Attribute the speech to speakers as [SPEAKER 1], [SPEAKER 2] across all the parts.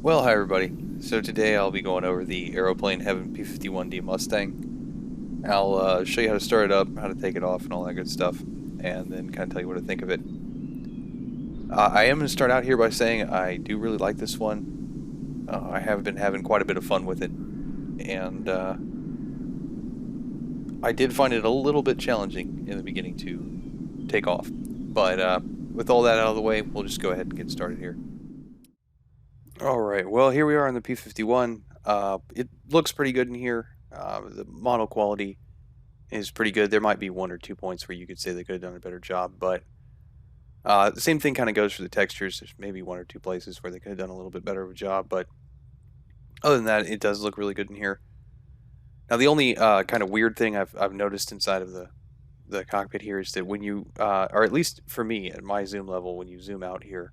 [SPEAKER 1] Well, hi everybody. So today I'll be going over the Aeroplane Heaven P-51D Mustang. I'll show you how to start it up, how to take it off, and all that good stuff, and then kind of tell you what to think of it. I am going to start out here by saying I do really like this one. I have been having quite a bit of fun with it, and I did find it a little bit challenging in the beginning to take off. But with all that out of the way, we'll just go ahead and get started here. Alright, well here we are on the P-51. It looks pretty good in here. The model quality is pretty good. There might be 1 or 2 points where you could say they could have done a better job, but the same thing kind of goes for the textures. There's maybe 1 or 2 places where they could have done a little bit better of a job, but other than that, it does look really good in here. Now the only kind of weird thing I've noticed inside of the cockpit here is that when you, or at least for me at my zoom level, when you zoom out here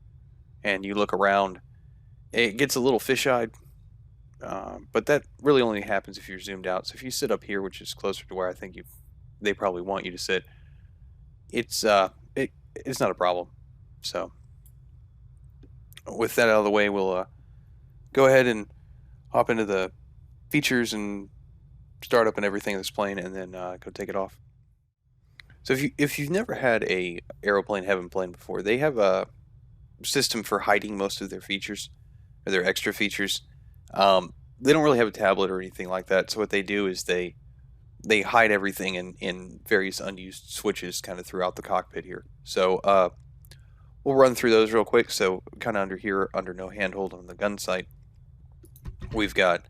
[SPEAKER 1] and you look around, it gets a little fisheye, but that really only happens if you're zoomed out. So if you sit up here, which is closer to where I think they probably want you to sit, it's it's not a problem. So with that out of the way, we'll go ahead and hop into the features and start up and everything of this plane, and then go take it off. So if you've never had a Aeroplane Heaven plane before, they have a system for hiding most of their features or their extra features. They don't really have a tablet or anything like that. So what they do is they hide everything in various unused switches kind of throughout the cockpit here. So we'll run through those real quick. So kind of under here, under no handhold on the gun sight, we've got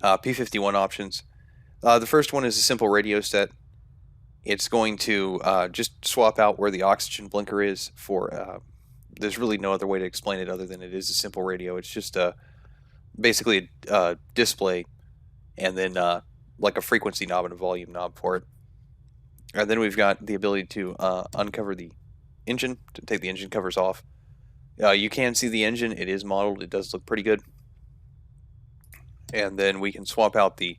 [SPEAKER 1] P-51 options. The first one is a simple radio set. It's going to just swap out where the oxygen blinker is for there's really no other way to explain it other than it is a simple radio. It's just basically a display and then like a frequency knob and a volume knob for it. And then we've got the ability to uncover the engine, to take the engine covers off. You can see the engine. It is modeled. It does look pretty good. And then we can swap out the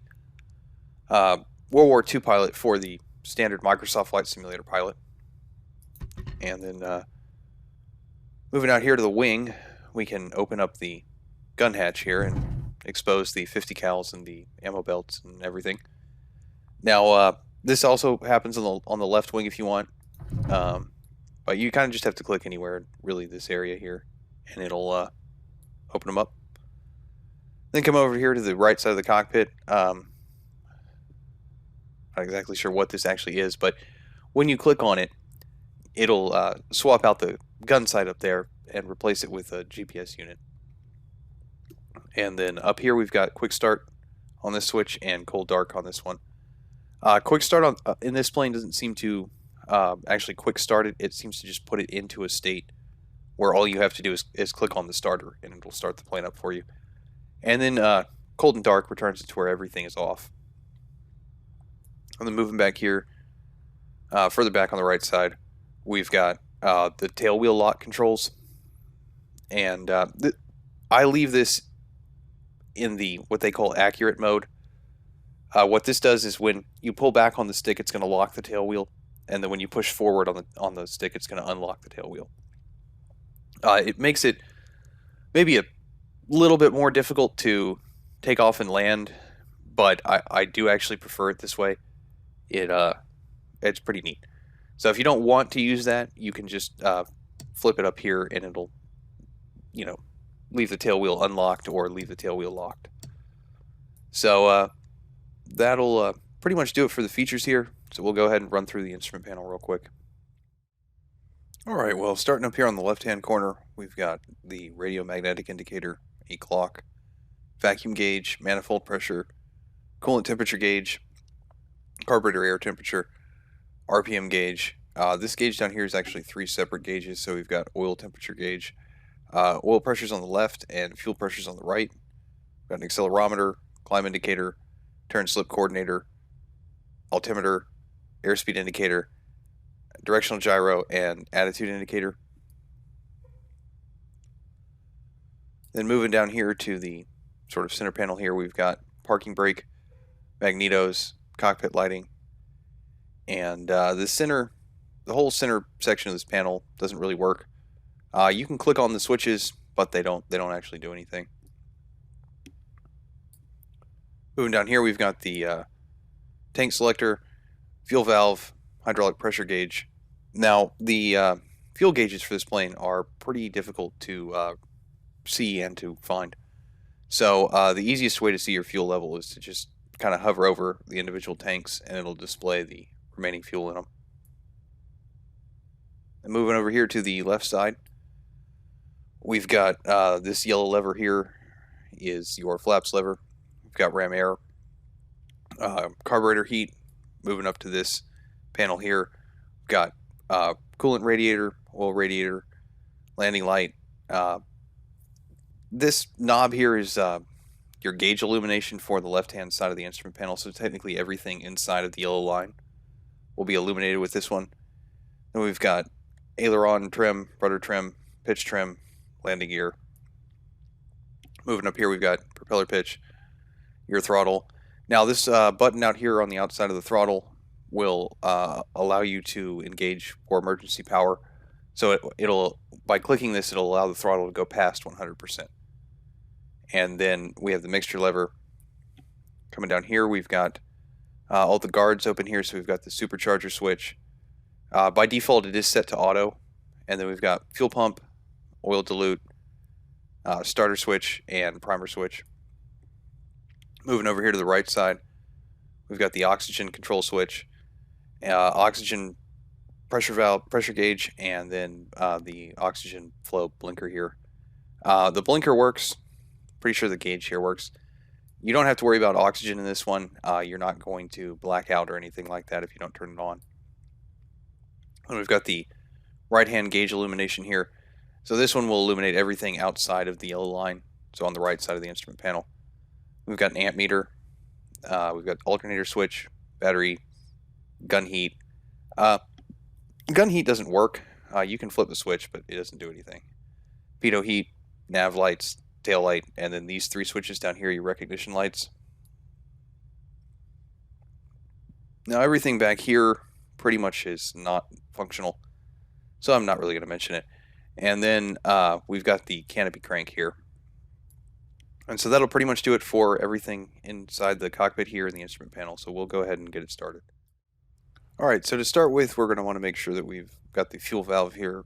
[SPEAKER 1] World War II pilot for the standard Microsoft Flight Simulator pilot. And then moving out here to the wing, we can open up the gun hatch here and expose the 50 cals and the ammo belts and everything. Now, this also happens on the left wing if you want, but you kind of just have to click anywhere, really, this area here, and it'll open them up. Then come over here to the right side of the cockpit. Not exactly sure what this actually is, but when you click on it, it'll swap out the gun sight up there and replace it with a GPS unit. And then up here we've got quick start on this switch and cold dark on this one. Quick start on in this plane doesn't seem to actually quick start it. It seems to just put it into a state where all you have to do is click on the starter and it'll start the plane up for you. And then cold and dark returns it to where everything is off. And then moving back here, further back on the right side, we've got the tail wheel lock controls. And I leave this in the what they call accurate mode. What this does is when you pull back on the stick, it's going to lock the tail wheel, and then when you push forward on the stick, it's going to unlock the tail wheel. It makes it maybe a little bit more difficult to take off and land, but I do actually prefer it this way. It's pretty neat. So if you don't want to use that, you can just flip it up here, and it'll, leave the tail wheel unlocked or leave the tail wheel locked. So that'll pretty much do it for the features here. So we'll go ahead and run through the instrument panel real quick. Alright, well, starting up here on the left-hand corner, we've got the radio magnetic indicator, a clock, vacuum gauge, manifold pressure, coolant temperature gauge, carburetor air temperature, RPM gauge. This gauge down here is actually 3 separate gauges, so we've got oil temperature gauge, oil pressures on the left, and fuel pressures on the right. We've got an accelerometer, climb indicator, turn slip coordinator, altimeter, airspeed indicator, directional gyro, and attitude indicator. Then moving down here to the sort of center panel here, we've got parking brake, magnetos, cockpit lighting, and the whole center section of this panel doesn't really work. You can click on the switches, but they don't actually do anything. Moving down here, we've got the tank selector, fuel valve, hydraulic pressure gauge. Now, the fuel gauges for this plane are pretty difficult to see and to find. So the easiest way to see your fuel level is to just kind of hover over the individual tanks and it'll display the remaining fuel in them. And moving over here to the left side, we've got this yellow lever here is your flaps lever. We've got ram air, carburetor heat. Moving up to this panel here, we've got coolant radiator, oil radiator, landing light. This knob here is your gauge illumination for the left-hand side of the instrument panel, so technically everything inside of the yellow line will be illuminated with this one. Then we've got aileron trim, rudder trim, pitch trim, landing gear. Moving up here, we've got propeller pitch, your throttle. Now this button out here on the outside of the throttle will allow you to engage for emergency power. So it'll by clicking this, it'll allow the throttle to go past 100%. And then we have the mixture lever. Coming down here, we've got all the guards open here. So we've got the supercharger switch. By default, it is set to auto. And then we've got fuel pump, oil dilute, starter switch, and primer switch. Moving over here to the right side, we've got the oxygen control switch, oxygen pressure valve, pressure gauge, and then the oxygen flow blinker here. The blinker works. Pretty sure the gauge here works. You don't have to worry about oxygen in this one. You're not going to black out or anything like that if you don't turn it on. And we've got the right-hand gauge illumination here. So this one will illuminate everything outside of the yellow line, so on the right side of the instrument panel. We've got an amp meter. We've got alternator switch, battery, gun heat. Gun heat doesn't work. You can flip the switch, but it doesn't do anything. Pitot heat, nav lights, tail light, and then these three switches down here, your recognition lights. Now everything back here pretty much is not functional, so I'm not really going to mention it. And then we've got the canopy crank here. And so that'll pretty much do it for everything inside the cockpit here in the instrument panel, so we'll go ahead and get it started. Alright, so to start with, we're going to want to make sure that we've got the fuel valve here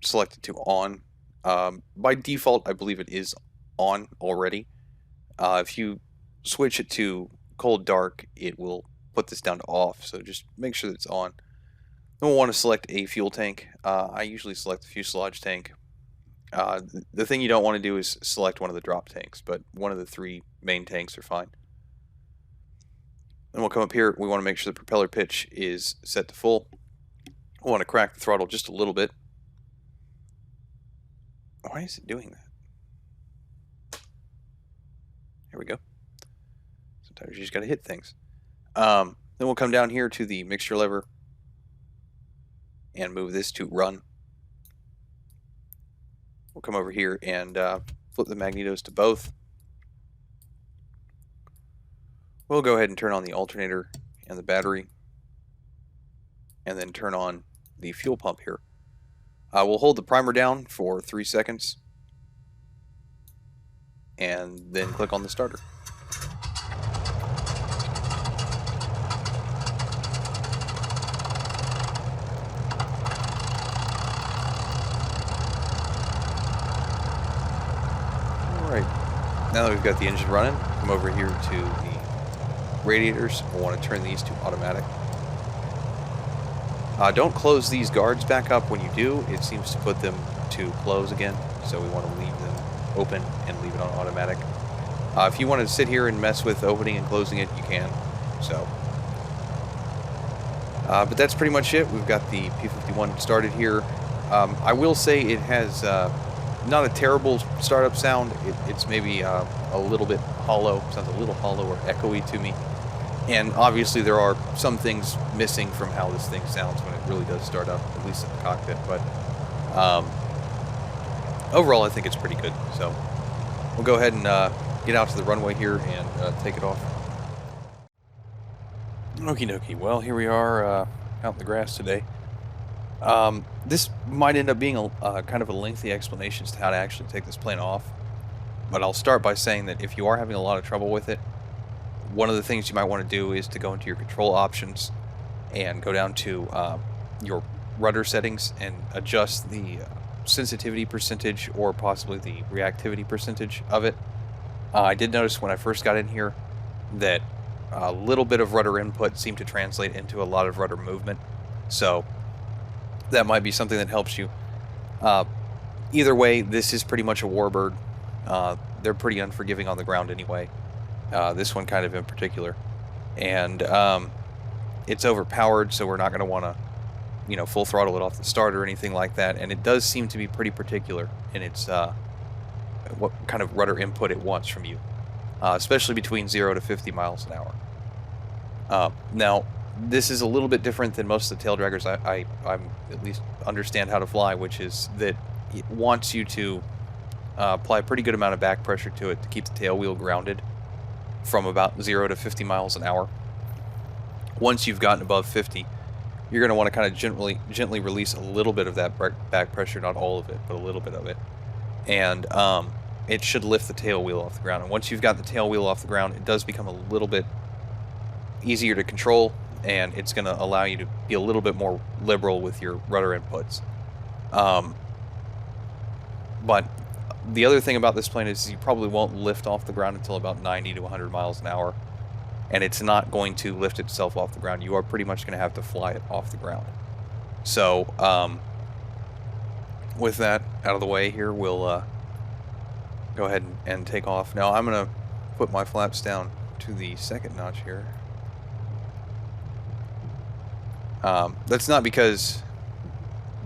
[SPEAKER 1] selected to on. By default, I believe it is on already. If you switch it to cold dark, it will put this down to off, so just make sure that it's on. Then we'll want to select a fuel tank. I usually select the fuselage tank. The thing you don't want to do is select one of the drop tanks, but one of the three main tanks are fine. Then we'll come up here. We want to make sure the propeller pitch is set to full. We want to crack the throttle just a little bit. Why is it doing that? Here we go. Sometimes you just got to hit things. Then we'll come down here to the mixture lever and move this to run. We'll come over here and flip the magnetos to both. We'll go ahead and turn on the alternator and the battery, and then turn on the fuel pump here. We'll hold the primer down for 3 seconds, and then click on the starter. Alright, now that we've got the engine running, come over here to the radiators. We'll want to turn these to automatic. Don't close these guards back up. When you do, it seems to put them to close again, so we want to leave them open and leave it on automatic. If you want to sit here and mess with opening and closing it, you can. So, but that's pretty much it. We've got the P-51 started here. I will say it has not a terrible startup sound. It's maybe a little bit hollow. Sounds a little hollow or echoey to me. And obviously there are some things missing from how this thing sounds when it really does start up, at least in the cockpit. But overall, I think it's pretty good. So we'll go ahead and get out to the runway here and take it off. Okie dokie. Well, here we are out in the grass today. This might end up being a kind of a lengthy explanation as to how to actually take this plane off. But I'll start by saying that if you are having a lot of trouble with it, one of the things you might want to do is to go into your control options and go down to your rudder settings and adjust the sensitivity percentage or possibly the reactivity percentage of it. I did notice when I first got in here that a little bit of rudder input seemed to translate into a lot of rudder movement, so that might be something that helps you. Either way, this is pretty much a warbird. They're pretty unforgiving on the ground anyway. This one kind of in particular. And it's overpowered, so we're not going to want to, you know, full throttle it off the start or anything like that. And it does seem to be pretty particular in its what kind of rudder input it wants from you, especially between 0 to 50 miles an hour. Now, this is a little bit different than most of the tail draggers I'm at least understand how to fly, which is that it wants you to apply a pretty good amount of back pressure to it to keep the tail wheel grounded from about 0 to 50 miles an hour. Once you've gotten above 50, you're going to want to kind of gently release a little bit of that back pressure, not all of it, but a little bit of it. And it should lift the tail wheel off the ground. And once you've got the tail wheel off the ground, it does become a little bit easier to control, and it's going to allow you to be a little bit more liberal with your rudder inputs. But the other thing about this plane is you probably won't lift off the ground until about 90 to 100 miles an hour, and it's not going to lift itself off the ground. You are pretty much going to have to fly it off the ground. So with that out of the way here, we'll go ahead and take off. Now I'm going to put my flaps down to the second notch here. That's not because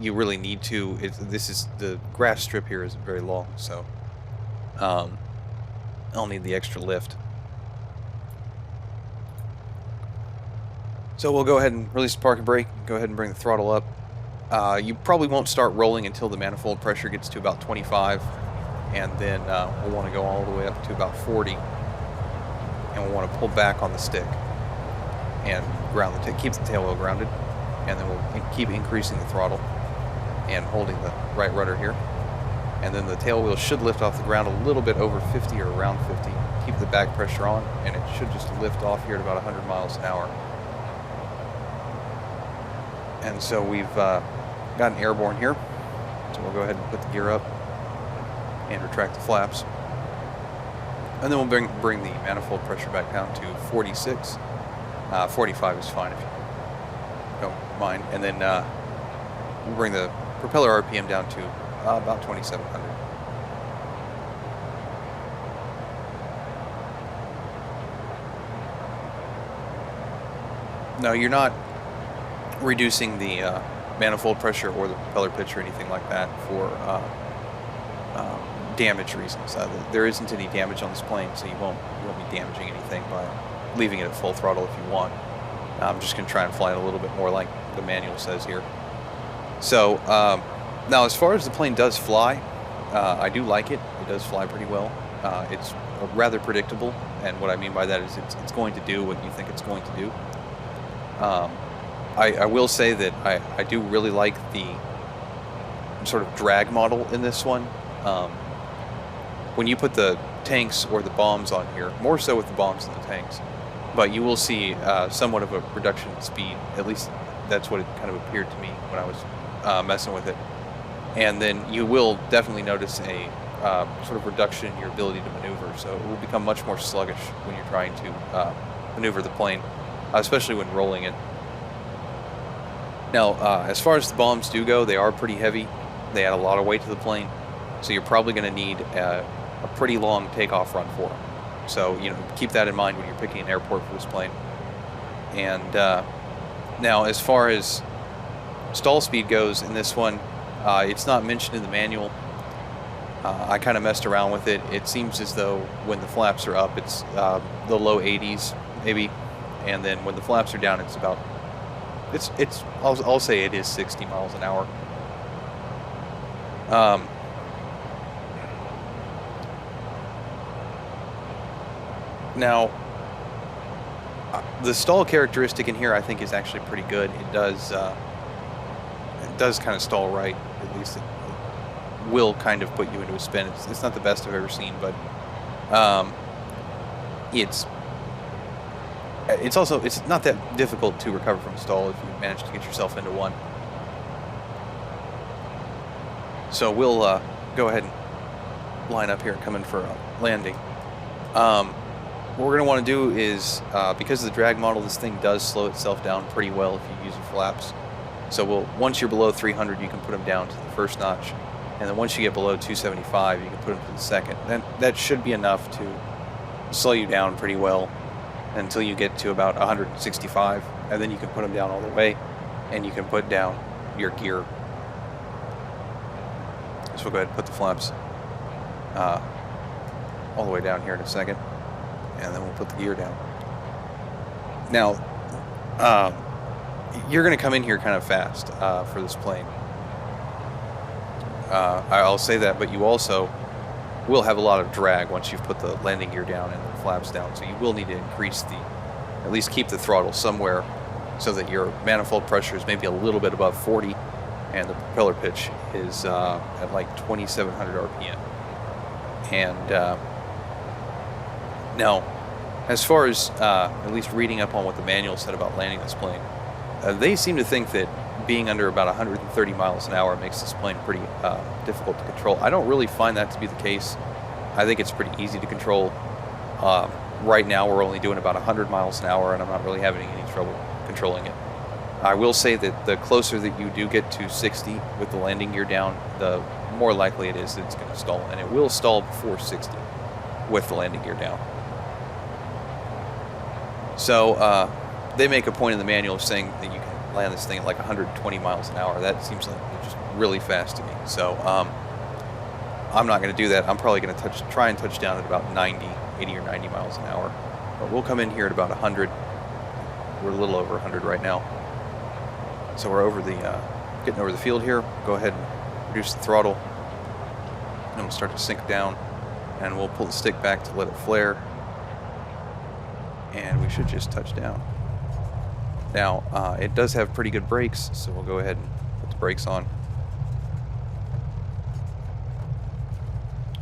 [SPEAKER 1] you really need to. This is the grass strip here is very long, so I'll need the extra lift. So we'll go ahead and release the park and brake. Go ahead and bring the throttle up. You probably won't start rolling until the manifold pressure gets to about 25, and then we'll want to go all the way up to about 40, and we'll want to pull back on the stick and ground keep the tail wheel grounded, and then we'll keep increasing the throttle and holding the right rudder here, and then the tail wheel should lift off the ground a little bit over 50 or around 50. Keep the back pressure on, and it should just lift off here at about 100 miles an hour. And so we've gotten airborne here, so we'll go ahead and put the gear up and retract the flaps, and then we'll bring the manifold pressure back down to 46. 45 is fine if you don't mind, and then we'll bring the propeller RPM down to about 2,700. Now you're not reducing the manifold pressure or the propeller pitch or anything like that for damage reasons. There isn't any damage on this plane, so you won't be damaging anything by leaving it at full throttle if you want. I'm just going to try and fly it a little bit more like the manual says here. So now as far as the plane does fly, I do like it. It does fly pretty well. It's rather predictable, and what I mean by that is it's going to do what you think it's going to do. I will say that I do really like the sort of drag model in this one. When you put the tanks or the bombs on here, more so with the bombs than the tanks, but you will see somewhat of a reduction in speed. At least that's what it kind of appeared to me when I was messing with it. And then you will definitely notice a sort of reduction in your ability to maneuver, so it will become much more sluggish when you're trying to maneuver the plane, especially when rolling it. Now, as far as the bombs do go, they are pretty heavy. They add a lot of weight to the plane, so you're probably going to need a pretty long takeoff run for them. So, you know, keep that in mind when you're picking an airport for this plane. And now, as far as stall speed goes in this one, it's not mentioned in the manual. I kind of messed around with it. It seems as though when the flaps are up, it's the low 80s, maybe, and then when the flaps are down, it's about I'll say it is 60 miles an hour. Now, the stall characteristic in here I think is actually pretty good. It does kind of stall right. At least it will kind of put you into a spin. It's not the best I've ever seen, but it's it's not that difficult to recover from a stall if you manage to get yourself into one. So we'll go ahead and line up here and come in for a landing. What we're going to want to do is, because of the drag model, this thing does slow itself down pretty well if you use the flaps. So once you're below 300, you can put them down to the first notch, and then once you get below 275, you can put them to the second. Then that should be enough to slow you down pretty well until you get to about 165, and then you can put them down all the way, and you can put down your gear. So we'll go ahead and put the flaps all the way down here in a second, and then we'll put the gear down. Now, you're going to come in here kind of fast for this plane. I'll say that, but you also will have a lot of drag once you've put the landing gear down and the flaps down, so you will need to increase at least keep the throttle somewhere so that your manifold pressure is maybe a little bit above 40, and the propeller pitch is at like 2,700 RPM. And now, as far as at least reading up on what the manual said about landing this plane, they seem to think that being under about 130 miles an hour makes this plane pretty difficult to control. I don't really find that to be the case. I think it's pretty easy to control. Right now we're only doing about 100 miles an hour, and I'm not really having any trouble controlling it. I will say that the closer that you do get to 60 with the landing gear down, the more likely it is that it's going to stall, and it will stall before 60 with the landing gear down. So they make a point in the manual of saying that you can land this thing at like 120 miles an hour. That seems like just really fast to me. So I'm not going to do that. I'm probably going to try and touch down at about 80 or 90 miles an hour. But we'll come in here at about 100. We're a little over 100 right now. So we're getting over the field here. Go ahead and reduce the throttle. And we'll start to sink down. And we'll pull the stick back to let it flare. And we should just touch down. Now, it does have pretty good brakes, so we'll go ahead and put the brakes on.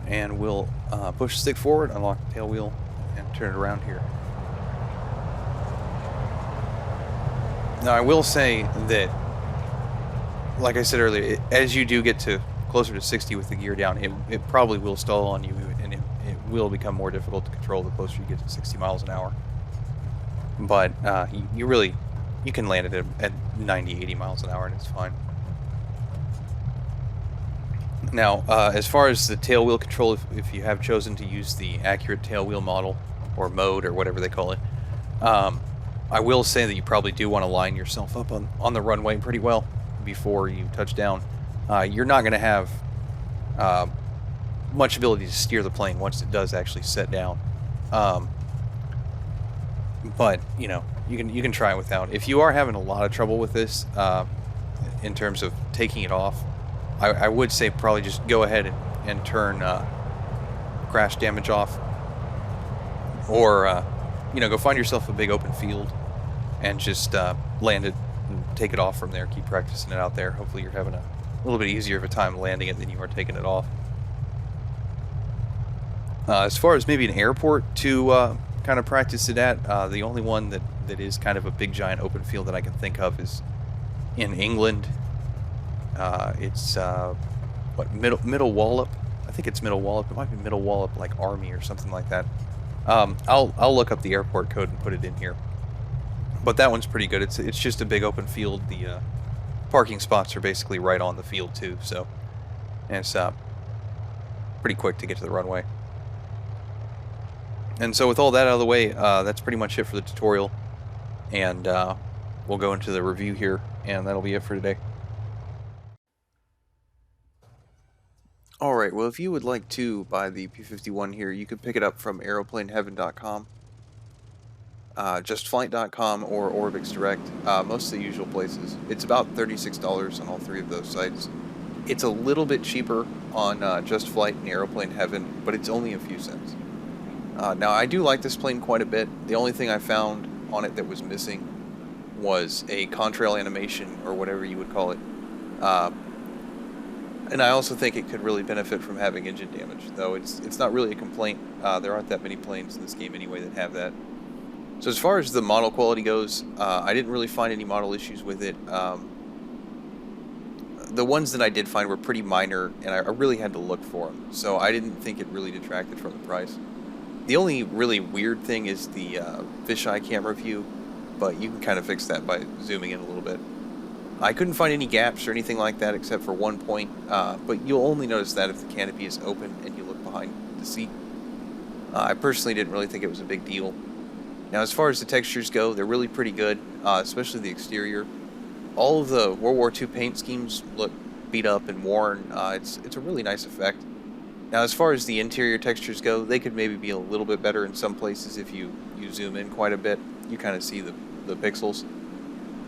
[SPEAKER 1] And we'll push the stick forward, unlock the tail wheel, and turn it around here. Now, I will say that, like I said earlier, as you do get to closer to 60 with the gear down, it probably will stall on you, and it will become more difficult to control the closer you get to 60 miles an hour. But you can land it at 90, 80 miles an hour, and it's fine. Now, as far as the tail wheel control, if you have chosen to use the accurate tail wheel model, or mode, or whatever they call it, I will say that you probably do want to line yourself up on the runway pretty well before you touch down. You're not going to have much ability to steer the plane once it does actually set down. But you know, you can try without. If you are having a lot of trouble with this in terms of taking it off, I would say probably just go ahead and turn crash damage off, or you know, go find yourself a big open field and just land it and take it off from there. Keep practicing it out there. Hopefully you're having a little bit easier of a time landing it than you are taking it off. As far as maybe an airport to kind of practice it at, the only one that is kind of a big giant open field that I can think of is in England. It's what, Middle Wallop? I think it's Middle Wallop. It might be Middle Wallop, like Army or something like that. I'll look up the airport code and put it in here. But that one's pretty good. It's just a big open field. The parking spots are basically right on the field too, so and it's pretty quick to get to the runway. And so with all that out of the way, that's pretty much it for the tutorial. And we'll go into the review here, and that'll be it for today. Alright, well, if you would like to buy the P-51 here, you could pick it up from aeroplaneheaven.com, justflight.com, or Orbix Direct, most of the usual places. It's about $36 on all three of those sites. It's a little bit cheaper on Just Flight and Aeroplane Heaven, but it's only a few cents. Now, I do like this plane quite a bit. The only thing I found on it that was missing was a contrail animation, or whatever you would call it. And I also think it could really benefit from having engine damage, though it's not really a complaint. There aren't that many planes in this game anyway that have that. So as far as the model quality goes, I didn't really find any model issues with it. The ones that I did find were pretty minor, and I really had to look for them. So I didn't think it really detracted from the price. The only really weird thing is the fisheye camera view, but you can kind of fix that by zooming in a little bit. I couldn't find any gaps or anything like that except for one point, but you'll only notice that if the canopy is open and you look behind the seat. I personally didn't really think it was a big deal. Now, as far as the textures go, they're really pretty good, especially the exterior. All of the World War II paint schemes look beat up and worn. It's a really nice effect. Now, as far as the interior textures go, they could maybe be a little bit better in some places if you zoom in quite a bit. You kind of see the pixels.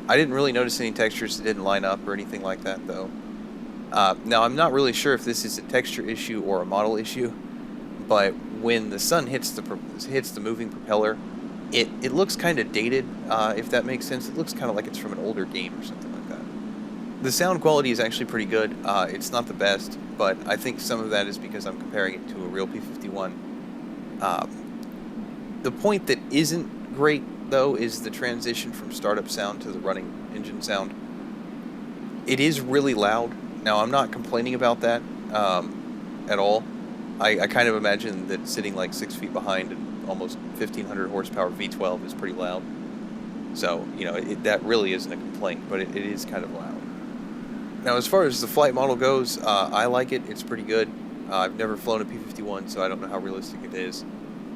[SPEAKER 1] I didn't really notice any textures that didn't line up or anything like that, though. Now, I'm not really sure if this is a texture issue or a model issue, but when the sun hits the moving propeller, it looks kind of dated, if that makes sense. It looks kind of like it's from an older game or something like that. The sound quality is actually pretty good. It's not the best, but I think some of that is because I'm comparing it to a real P-51. The point that isn't great, though, is the transition from startup sound to the running engine sound. It is really loud. Now, I'm not complaining about that at all. I kind of imagine that sitting like 6 feet behind an almost 1,500 horsepower V12 is pretty loud. So, you know, that really isn't a complaint, but it is kind of loud. Now, as far as the flight model goes, I like it. It's pretty good. I've never flown a P-51, so I don't know how realistic it is.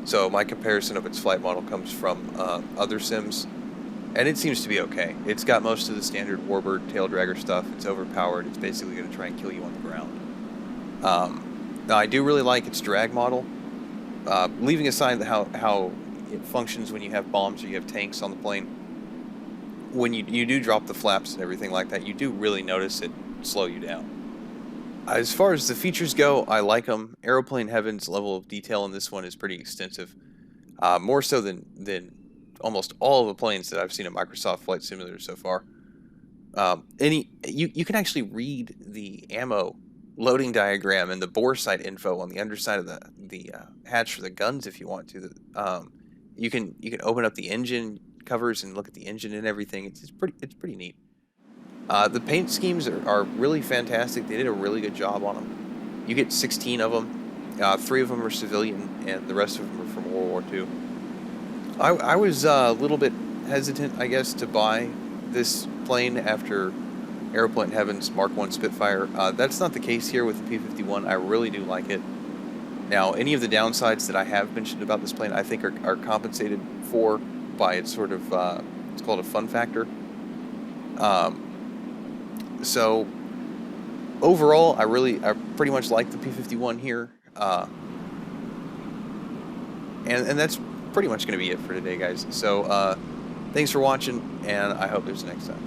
[SPEAKER 1] So my comparison of its flight model comes from other sims, and it seems to be okay. It's got most of the standard warbird tail dragger stuff. It's overpowered. It's basically going to try and kill you on the ground. Now, I do really like its drag model. Leaving aside how it functions when you have bombs or you have tanks on the plane, when you do drop the flaps and everything like that, you do really notice it slow you down. As far as the features go, I like them. Aeroplane Heaven's level of detail in this one is pretty extensive. More so than almost all of the planes that I've seen at Microsoft Flight Simulator so far. You can actually read the ammo loading diagram and the bore sight info on the underside of the hatch for the guns if you want to. You can open up the engine covers and look at the engine and everything. It's pretty neat. The paint schemes are really fantastic. They did a really good job on them. You get 16 of them. 3 of them are civilian, and the rest of them are from World War II. I was a little bit hesitant, I guess, to buy this plane after Aeroplane Heaven's Mark I Spitfire. That's not the case here with the P-51. I really do like it. Now, any of the downsides that I have mentioned about this plane, I think are compensated for by its sort of, it's called a fun factor. So, overall, I pretty much like the P-51 here. And that's pretty much going to be it for today, guys. So, thanks for watching, and I hope there's a next time.